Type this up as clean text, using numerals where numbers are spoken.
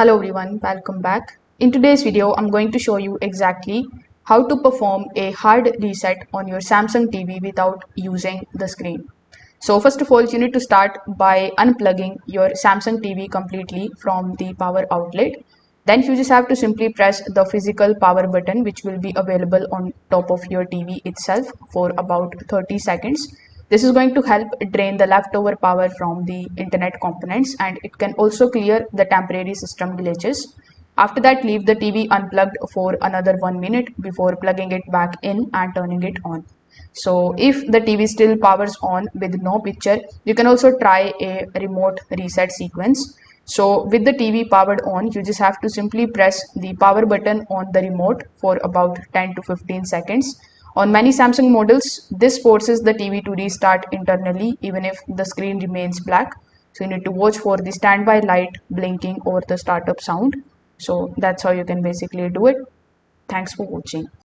Hello everyone, welcome back. In today's video, I'm going to show you exactly how to perform a hard reset on your Samsung TV without using the screen. So first of all, you need to start by unplugging your Samsung TV completely from the power outlet. Then you just have to simply press the physical power button, which will be available on top of your TV itself for about 30 seconds. This is going to help drain the leftover power from the internet components, and it can also clear the temporary system glitches. After that, leave the TV unplugged for another 1 minute before plugging it back in and turning it on. So if the TV still powers on with no picture, you can also try a remote reset sequence. So with the TV powered on, you just have to simply press the power button on the remote for about 10 to 15 seconds. On many Samsung models, this forces the TV to restart internally even if the screen remains black. So you need to watch for the standby light blinking or the startup sound. So that's how you can basically do it. Thanks for watching.